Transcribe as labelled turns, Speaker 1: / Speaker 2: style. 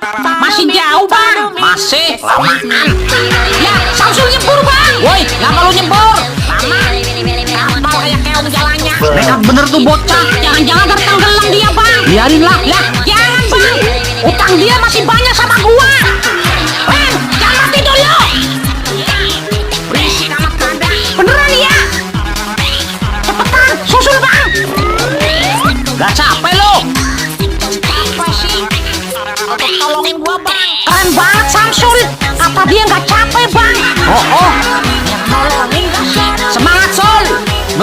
Speaker 1: Masih jauh bang.
Speaker 2: Masih lamaan.
Speaker 1: Ya, Samsul nyebur bang.
Speaker 2: Woi, ngapa lu nyebur?
Speaker 1: Lama. Kapal kayak keong jalannya.
Speaker 2: Nekat bener tuh bocah.
Speaker 1: Jangan-jangan tertenggelam dia bang.
Speaker 2: Biarin lah.
Speaker 1: Lah, jangan bang. Utang dia masih banyak sama gua. Bang, jangan mati dulu. Berisik amat kada. Beneran ya? Cepetan, susul bang.
Speaker 2: Gak capek lu.
Speaker 1: Apa sih? Tolongin gua bang. Keren banget Samsul. Apa dia nggak capek bang?
Speaker 2: Oh,
Speaker 1: Nolongin gak sih?